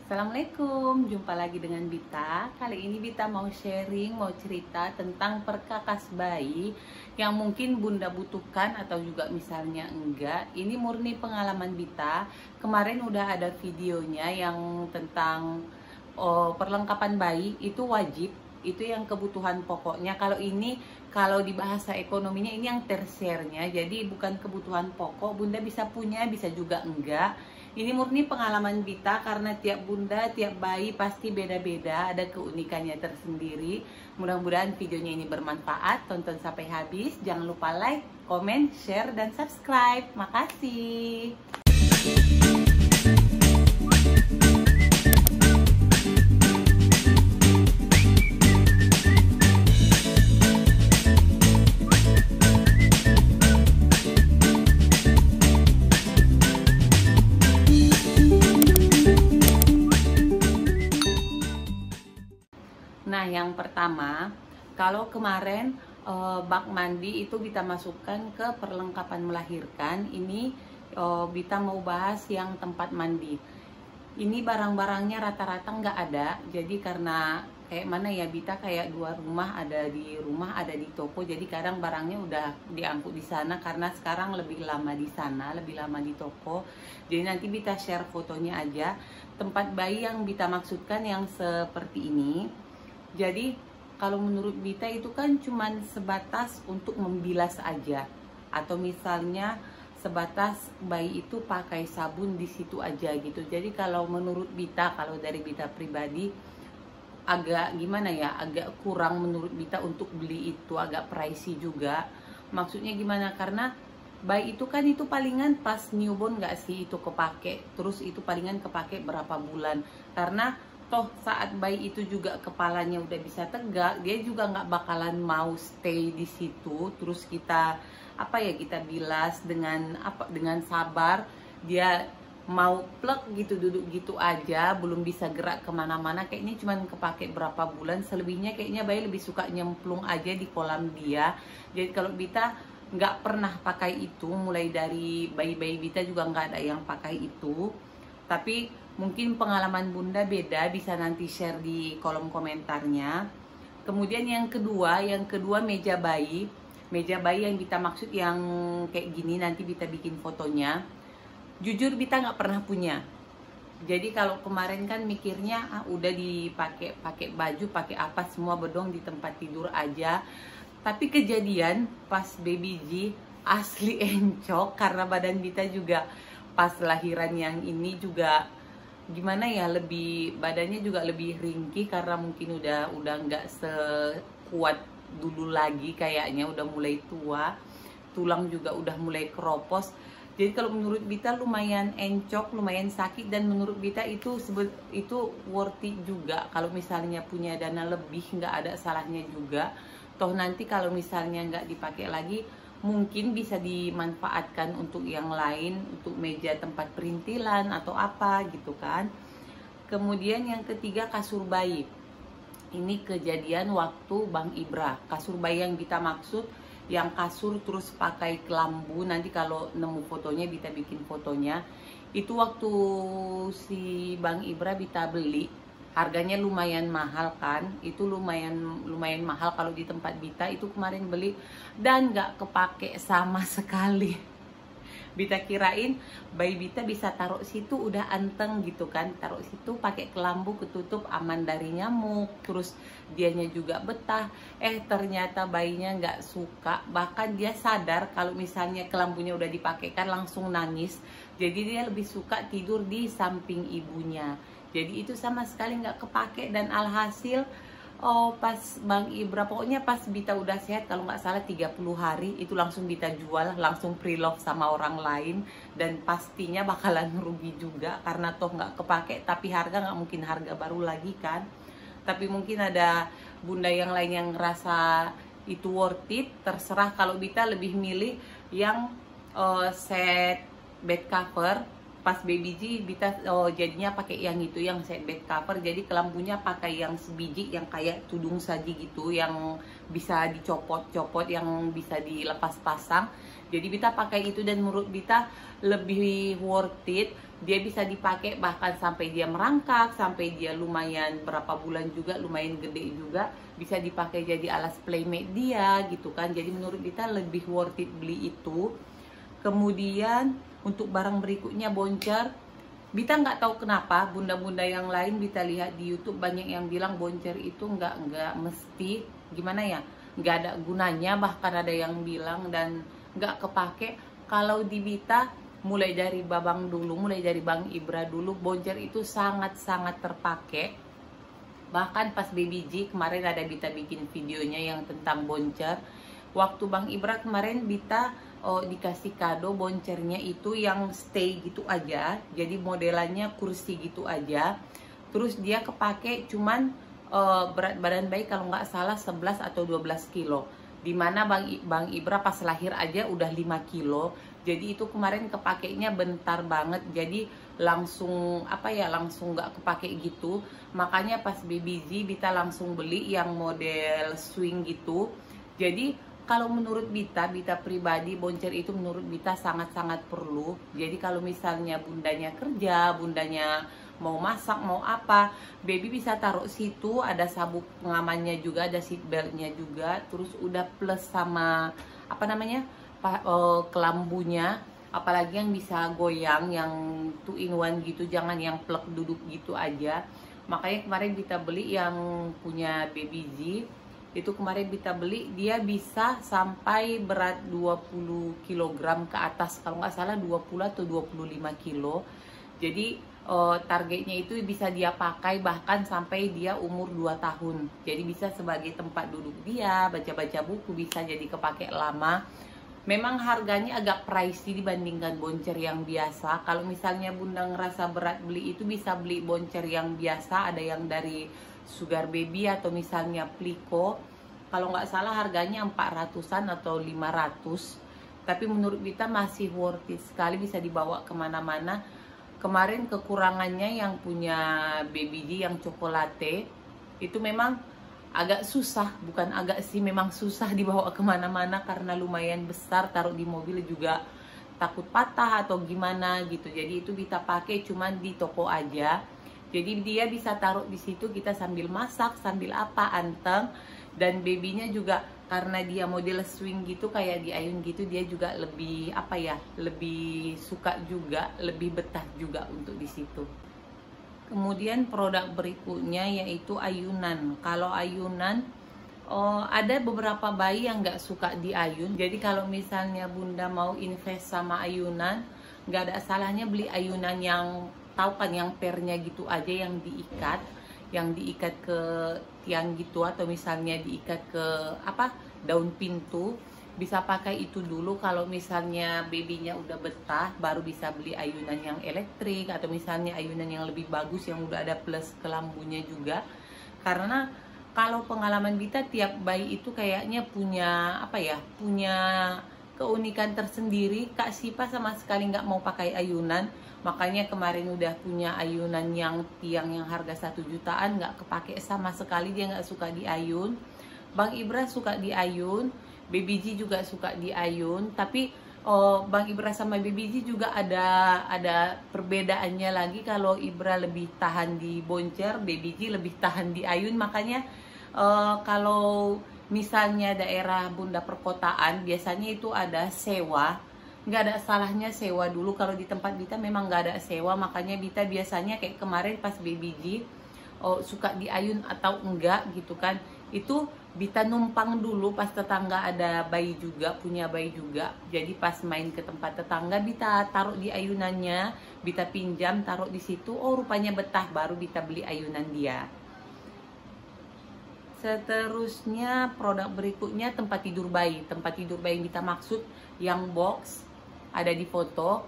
Assalamualaikum, jumpa lagi dengan Bita. Kali ini Bita mau sharing, mau cerita tentang perkakas bayi yang mungkin Bunda butuhkan atau juga misalnya enggak. Ini murni pengalaman Bita. Kemarin udah ada videonya yang tentang perlengkapan bayi itu wajib, itu yang kebutuhan pokoknya. Kalau di bahasa ekonominya ini yang tersiernya, jadi bukan kebutuhan pokok. Bunda bisa punya, bisa juga enggak. Ini murni pengalaman Bita karena tiap bunda, tiap bayi pasti beda-beda, ada keunikannya tersendiri. Mudah-mudahan videonya ini bermanfaat, tonton sampai habis. Jangan lupa like, komen, share, dan subscribe. Makasih. Nah, yang pertama, kalau kemarin bak mandi itu Bita masukkan ke perlengkapan melahirkan, ini Bita mau bahas yang tempat mandi. Ini barang-barangnya rata-rata nggak ada, jadi karena kayak mana ya, Bita kayak dua rumah, ada di toko, jadi kadang barangnya udah diangkut di sana karena sekarang lebih lama di sana, lebih lama di toko. Jadi nanti Bita share fotonya aja. Tempat bayi yang Bita maksudkan yang seperti ini. Jadi kalau menurut Bita itu kan cuman sebatas untuk membilas aja, atau misalnya sebatas bayi itu pakai sabun di situ aja gitu. Jadi kalau menurut Bita, kalau dari Bita pribadi agak gimana ya, agak kurang menurut Bita untuk beli itu, agak pricey juga. Maksudnya gimana, karena bayi itu kan itu palingan pas newborn nggak sih itu kepake, terus itu palingan kepake berapa bulan, karena toh saat bayi itu juga kepalanya udah bisa tegak, dia juga nggak bakalan mau stay di situ. Terus kita kita bilas dengan sabar, dia mau plek gitu, duduk gitu aja, belum bisa gerak kemana-mana. Kayaknya cuman kepake berapa bulan, selebihnya kayaknya bayi lebih suka nyemplung aja di kolam dia. Jadi kalau Bita nggak pernah pakai itu, mulai dari bayi-bayi Bita juga nggak ada yang pakai itu. Tapi mungkin pengalaman bunda beda, bisa nanti share di kolom komentarnya. Kemudian yang kedua meja bayi. Meja bayi yang Bita maksud yang kayak gini, nanti Bita bikin fotonya. Jujur Bita nggak pernah punya. Jadi kalau kemarin kan mikirnya udah pakai baju, pakai apa semua bedong di tempat tidur aja. Tapi kejadian pas baby G asli encok, karena badan Bita juga pas lahiran yang ini juga gimana ya, badannya juga lebih ringkih karena mungkin udah nggak sekuat dulu lagi, kayaknya udah mulai tua, tulang juga udah mulai keropos. Jadi kalau menurut Bita lumayan encok, lumayan sakit, dan menurut Bita itu worth it juga. Kalau misalnya punya dana lebih, nggak ada salahnya juga. Toh nanti kalau misalnya nggak dipakai lagi, mungkin bisa dimanfaatkan untuk yang lain, untuk meja tempat perintilan atau apa gitu kan. Kemudian yang ketiga, kasur bayi. Ini kejadian waktu Bang Ibra. Kasur bayi yang Bita maksud yang kasur terus pakai kelambu. Nanti kalau nemu fotonya Bita bikin fotonya. Itu waktu si Bang Ibra Bita beli, harganya lumayan mahal kan, itu lumayan mahal kalau di tempat Bita. Itu kemarin beli dan nggak kepake sama sekali. Bita kirain bayi Bita bisa taruh situ udah anteng gitu kan, taruh situ pakai kelambu ketutup, aman dari nyamuk, terus dianya juga betah. Ternyata bayinya nggak suka, bahkan dia sadar kalau misalnya kelambunya udah dipakai kan langsung nangis. Jadi dia lebih suka tidur di samping ibunya. Jadi itu sama sekali nggak kepake, dan alhasil pas Bang Ibra, pokoknya pas Bita udah sehat, kalau nggak salah 30 hari, itu langsung Bita jual, langsung pre-love sama orang lain. Dan pastinya bakalan rugi juga, karena toh nggak kepake, tapi harga nggak mungkin harga baru lagi kan. Tapi mungkin ada bunda yang lain yang ngerasa itu worth it, terserah. Kalau Bita lebih milih yang set bed cover. Pas baby G Bita jadinya pakai yang itu, yang set bed cover. Jadi kelambunya pakai yang sebiji, yang kayak tudung saji gitu, yang bisa dicopot-copot, yang bisa dilepas pasang. Jadi Bita pakai itu dan menurut Bita lebih worth it. Dia bisa dipakai bahkan sampai dia merangkak, sampai dia lumayan berapa bulan juga, lumayan gede juga, bisa dipakai jadi alas playmate dia gitu kan. Jadi menurut Bita lebih worth it beli itu. Kemudian untuk barang berikutnya boncer. Bita nggak tahu kenapa bunda-bunda yang lain Bita lihat di YouTube banyak yang bilang boncer itu nggak mesti gimana ya, nggak ada gunanya, bahkan ada yang bilang dan nggak kepake. Kalau di Bita mulai dari Babang dulu, mulai dari Bang Ibra dulu, boncer itu sangat-sangat terpakai. Bahkan pas Baby G kemarin ada Bita bikin videonya yang tentang boncer. Waktu Bang Ibra kemarin Bita dikasih kado boncernya itu yang stay gitu aja, jadi modelannya kursi gitu aja. Terus dia kepake cuman berat badan bayi kalau nggak salah 11 atau 12 kilo, dimana Bang Ibra pas lahir aja udah 5 kilo. Jadi itu kemarin kepakainya bentar banget, jadi langsung apa ya, langsung nggak kepake gitu. Makanya pas Baby Z Bita langsung beli yang model swing gitu. Jadi kalau menurut Bita pribadi, boncer itu menurut Bita sangat-sangat perlu. Jadi kalau misalnya bundanya kerja, bundanya mau masak, mau apa, baby bisa taruh situ, ada sabuk pengamannya juga, ada seat beltnya juga, terus udah plus sama apa namanya, kelambunya, apalagi yang bisa goyang, yang 2 in 1 gitu, jangan yang plug duduk gitu aja. Makanya kemarin Bita beli yang punya Baby Z. Itu kemarin Bita beli, dia bisa sampai berat 20 kg ke atas, kalau nggak salah 20 atau 25 kilo. Jadi targetnya itu bisa dia pakai bahkan sampai dia umur 2 tahun. Jadi bisa sebagai tempat duduk dia, baca-baca buku, bisa jadi kepake lama. Memang harganya agak pricey dibandingkan boncer yang biasa. Kalau misalnya bunda ngerasa berat beli itu, bisa beli boncer yang biasa, ada yang dari Sugar Baby atau misalnya Plico. Kalau nggak salah harganya 400-an atau 500. Tapi menurut Bita masih worth it sekali, bisa dibawa kemana-mana. Kemarin kekurangannya yang punya Baby G yang cokolate itu memang agak susah, bukan agak sih, memang susah dibawa kemana-mana karena lumayan besar, taruh di mobil juga takut patah atau gimana gitu. Jadi itu Bita pakai cuman di toko aja. Jadi dia bisa taruh di situ, kita sambil masak, sambil apa, anteng. Dan babynya juga karena dia model swing gitu, kayak di ayun gitu, dia juga lebih apa ya, lebih suka juga, lebih betah juga untuk di situ. Kemudian produk berikutnya yaitu ayunan. Kalau ayunan, ada beberapa bayi yang nggak suka di ayun. Jadi kalau misalnya bunda mau invest sama ayunan, nggak ada salahnya beli ayunan yang tahu kan, yang pernya gitu aja, yang diikat ke tiang gitu, atau misalnya diikat ke apa, daun pintu. Bisa pakai itu dulu. Kalau misalnya babynya udah betah, baru bisa beli ayunan yang elektrik, atau misalnya ayunan yang lebih bagus yang udah ada plus kelambunya juga. Karena kalau pengalaman Bita, tiap bayi itu kayaknya punya apa ya, punya keunikan tersendiri. Kak Sipa sama sekali nggak mau pakai ayunan, makanya kemarin udah punya ayunan yang tiang yang harga 1 jutaan, nggak kepake sama sekali, dia nggak suka di ayun. Bang Ibra suka di ayun, Baby G juga suka di ayun, tapi Bang Ibra sama Baby G juga ada perbedaannya lagi. Kalau Ibra lebih tahan di boncer, Baby G lebih tahan di ayun. Makanya kalau misalnya daerah bunda perkotaan, biasanya itu ada sewa. Nggak ada salahnya sewa dulu. Kalau di tempat Bita memang nggak ada sewa, makanya Bita biasanya kayak kemarin pas Baby G suka di ayun atau enggak gitu kan, itu Bita numpang dulu pas tetangga ada bayi juga, punya bayi juga. Jadi pas main ke tempat tetangga, Bita taruh di ayunannya, Bita pinjam, taruh di situ. Oh rupanya betah, baru Bita beli ayunan dia. Seterusnya produk berikutnya tempat tidur bayi. Tempat tidur bayi yang Bita maksud yang box, ada di foto.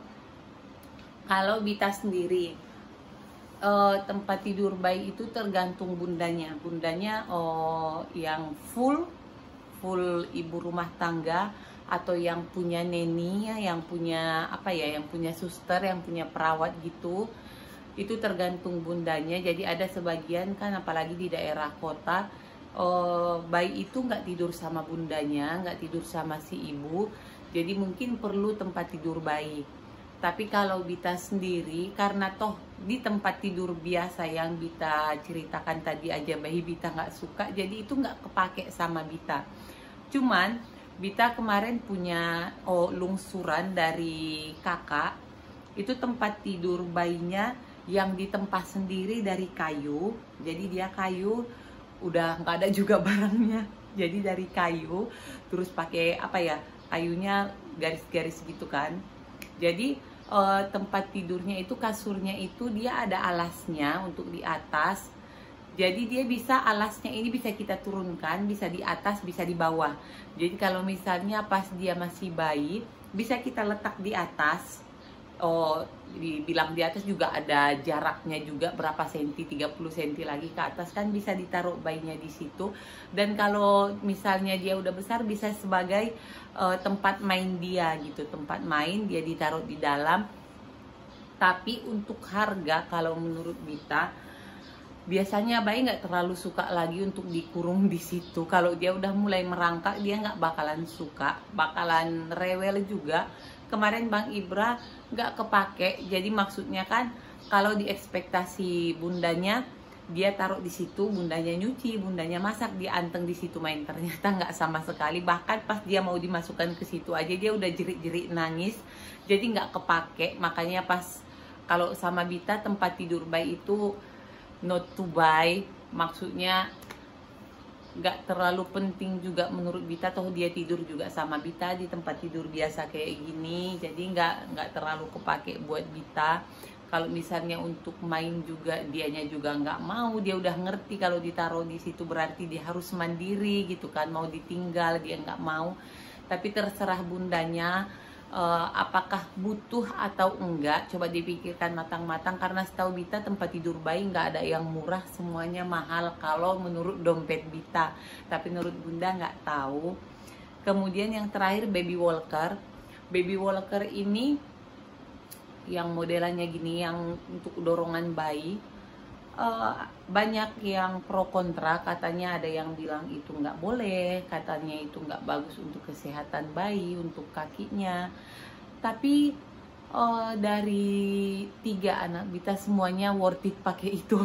Kalau Bita sendiri, tempat tidur bayi itu tergantung bundanya. Bundanya yang full ibu rumah tangga, atau yang punya neni, yang punya apa ya, yang punya suster, yang punya perawat gitu. Itu tergantung bundanya. Jadi ada sebagian kan, apalagi di daerah kota, bayi itu nggak tidur sama bundanya, nggak tidur sama si ibu, jadi mungkin perlu tempat tidur bayi. Tapi kalau Bita sendiri, karena toh di tempat tidur biasa yang Bita ceritakan tadi aja bayi Bita nggak suka, jadi itu nggak kepake sama Bita. Cuman Bita kemarin punya lungsuran dari kakak, itu tempat tidur bayinya yang ditempa sendiri dari kayu. Jadi dia kayu, udah nggak ada juga barangnya, jadi dari kayu, terus pakai apa ya, kayunya garis-garis gitu kan. Jadi tempat tidurnya itu, kasurnya itu dia ada alasnya untuk di atas. Jadi dia bisa, alasnya ini bisa kita turunkan, bisa di atas, bisa di bawah. Jadi kalau misalnya pas dia masih bayi, bisa kita letak di atas. Dibilang di atas juga ada jaraknya juga, berapa senti, 30 senti lagi ke atas kan, bisa ditaruh bayinya di situ. Dan kalau misalnya dia udah besar, bisa sebagai tempat main dia gitu, tempat main dia ditaruh di dalam. Tapi untuk harga, kalau menurut Bita, biasanya bayi nggak terlalu suka lagi untuk dikurung di situ. Kalau dia udah mulai merangkak, dia nggak bakalan suka, bakalan rewel juga. Kemarin Bang Ibra nggak kepake, jadi maksudnya kan kalau di ekspektasi bundanya, dia taruh di situ, bundanya nyuci, bundanya masak, dia anteng di situ main. Ternyata nggak sama sekali. Bahkan pas dia mau dimasukkan ke situ aja dia udah jerit-jerit nangis. Jadi nggak kepake. Makanya pas kalau sama Bita, tempat tidur bayi itu not to buy. Maksudnya nggak terlalu penting juga menurut Bita, toh dia tidur juga sama Bita di tempat tidur biasa kayak gini. Jadi nggak terlalu kepake buat Bita. Kalau misalnya untuk main juga, dianya juga nggak mau. Dia udah ngerti kalau ditaruh di situ berarti dia harus mandiri gitu kan, mau ditinggal dia nggak mau. Tapi terserah bundanya, apakah butuh atau enggak, coba dipikirkan matang-matang. Karena setahu Bita tempat tidur bayi nggak ada yang murah, semuanya mahal kalau menurut dompet Bita. Tapi menurut bunda nggak tahu. Kemudian yang terakhir baby walker. Baby walker ini yang modelannya gini, yang untuk dorongan bayi, banyak yang pro kontra. Katanya ada yang bilang itu nggak boleh, katanya itu nggak bagus untuk kesehatan bayi, untuk kakinya. Tapi dari 3 anak Bita semuanya worth it pakai itu.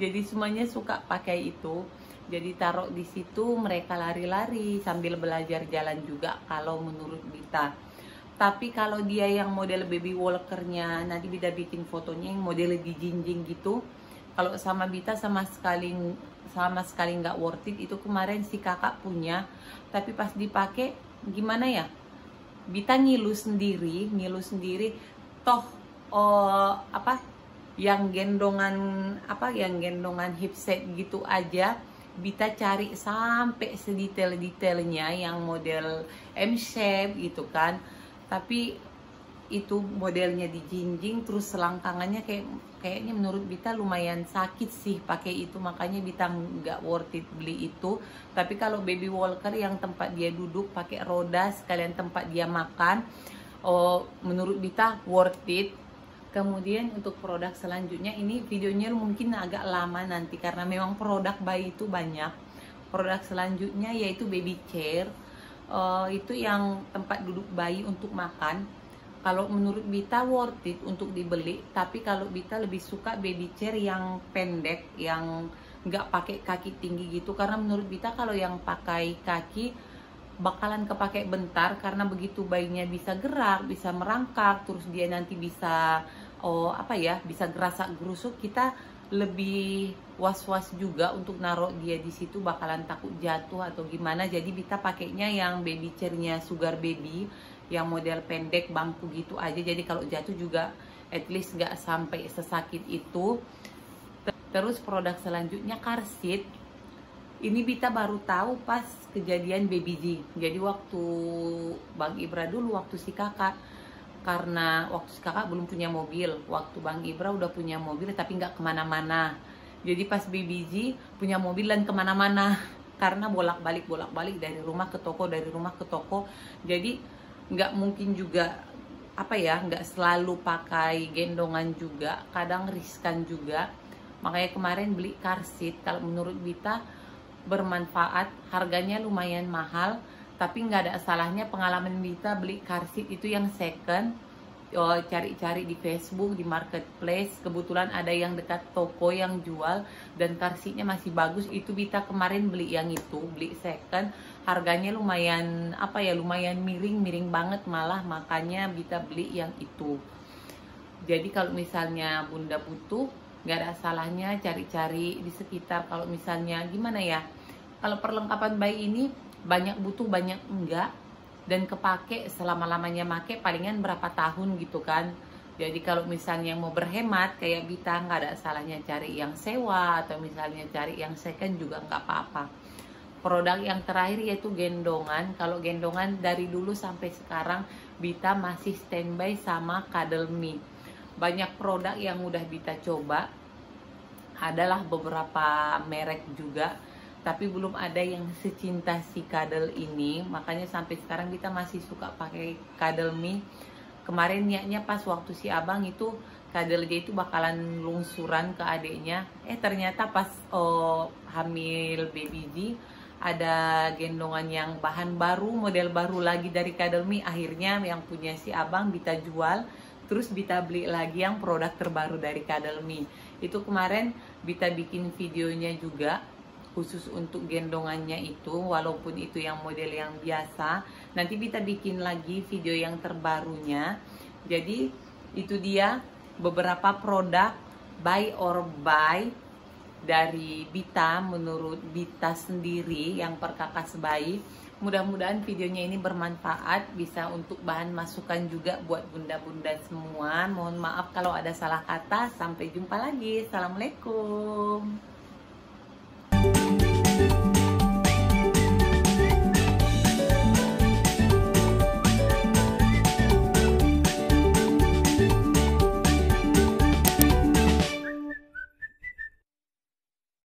Jadi semuanya suka pakai itu. Jadi taruh di situ, mereka lari-lari sambil belajar jalan juga kalau menurut Bita. Tapi kalau dia yang model baby walkernya, nanti Bita bikin fotonya yang model dijinjing gitu. Kalau sama Bita sama sekali nggak worth it. Itu kemarin si kakak punya, tapi pas dipakai gimana ya? Bita ngilu sendiri. Toh yang gendongan hipset gitu aja Bita cari sampai sedetail-detailnya yang model M-shape gitu kan. Tapi itu modelnya dijinjing, terus selangkangannya kayaknya menurut Bita lumayan sakit sih pakai itu. Makanya Bita nggak worth it beli itu. Tapi kalau baby walker yang tempat dia duduk pakai roda sekalian tempat dia makan, menurut Bita worth it. Kemudian untuk produk selanjutnya, ini videonya mungkin agak lama nanti karena memang produk bayi itu banyak. Produk selanjutnya yaitu baby chair. Itu yang tempat duduk bayi untuk makan. Kalau menurut Bita worth it untuk dibeli, tapi kalau Bita lebih suka baby chair yang pendek, yang nggak pakai kaki tinggi gitu. Karena menurut Bita kalau yang pakai kaki bakalan kepake bentar, karena begitu bayinya bisa gerak, bisa merangkak, terus dia nanti bisa bisa gerasak gerusuk, kita lebih was-was juga untuk naruh dia di situ, bakalan takut jatuh atau gimana. Jadi Bita pakainya yang baby chairnya Sugar Baby, yang model pendek bangku gitu aja. Jadi kalau jatuh juga at least nggak sampai sesakit itu. Terus produk selanjutnya car seat. Ini Bita baru tahu pas kejadian baby G. Jadi waktu Bang Ibra dulu, waktu si kakak, karena waktu si kakak belum punya mobil, waktu Bang Ibra udah punya mobil tapi nggak kemana-mana. Jadi pas baby G punya mobil dan kemana-mana, karena bolak-balik dari rumah ke toko, jadi nggak mungkin juga nggak selalu pakai gendongan juga, kadang riskan juga. Makanya kemarin beli car seat. Kalau menurut Bita bermanfaat, harganya lumayan mahal, Tapi nggak ada salahnya pengalaman Bita beli car seat itu yang second. Cari-cari di Facebook, di marketplace, kebetulan ada yang dekat toko yang jual dan car seatnya masih bagus. Itu Bita kemarin beli yang itu, beli second, harganya lumayan lumayan miring banget malah, makanya Bita beli yang itu. Jadi kalau misalnya Bunda butuh, nggak ada salahnya cari-cari di sekitar. Kalau misalnya gimana ya, kalau perlengkapan bayi ini banyak butuh banyak enggak, dan kepake selama-lamanya make palingan berapa tahun gitu kan. Jadi kalau misalnya mau berhemat kayak Bita, nggak ada salahnya cari yang sewa atau misalnya cari yang second juga nggak apa-apa. Produk yang terakhir yaitu gendongan. Kalau gendongan dari dulu sampai sekarang Bita masih standby sama Cuddle Me. Banyak produk yang udah Bita coba, adalah beberapa merek juga, tapi belum ada yang secinta si Cuddle ini. Makanya sampai sekarang Bita masih suka pakai Cuddle Me. Kemarin niatnya pas waktu si abang itu Cuddle dia itu bakalan lungsuran ke adiknya, ternyata pas hamil baby G ada gendongan yang bahan baru, model baru lagi dari Cuddle Me. Akhirnya yang punya si abang Bita jual, terus Bita beli lagi yang produk terbaru dari Cuddle Me. Itu kemarin Bita bikin videonya juga khusus untuk gendongannya itu, walaupun itu yang model yang biasa. Nanti Bita bikin lagi video yang terbarunya. Jadi itu dia beberapa produk buy or buy dari Bita menurut Bita sendiri yang perkakas bayi. Mudah-mudahan videonya ini bermanfaat, bisa untuk bahan masukan juga buat bunda-bunda semua. Mohon maaf kalau ada salah kata. Sampai jumpa lagi. Assalamualaikum.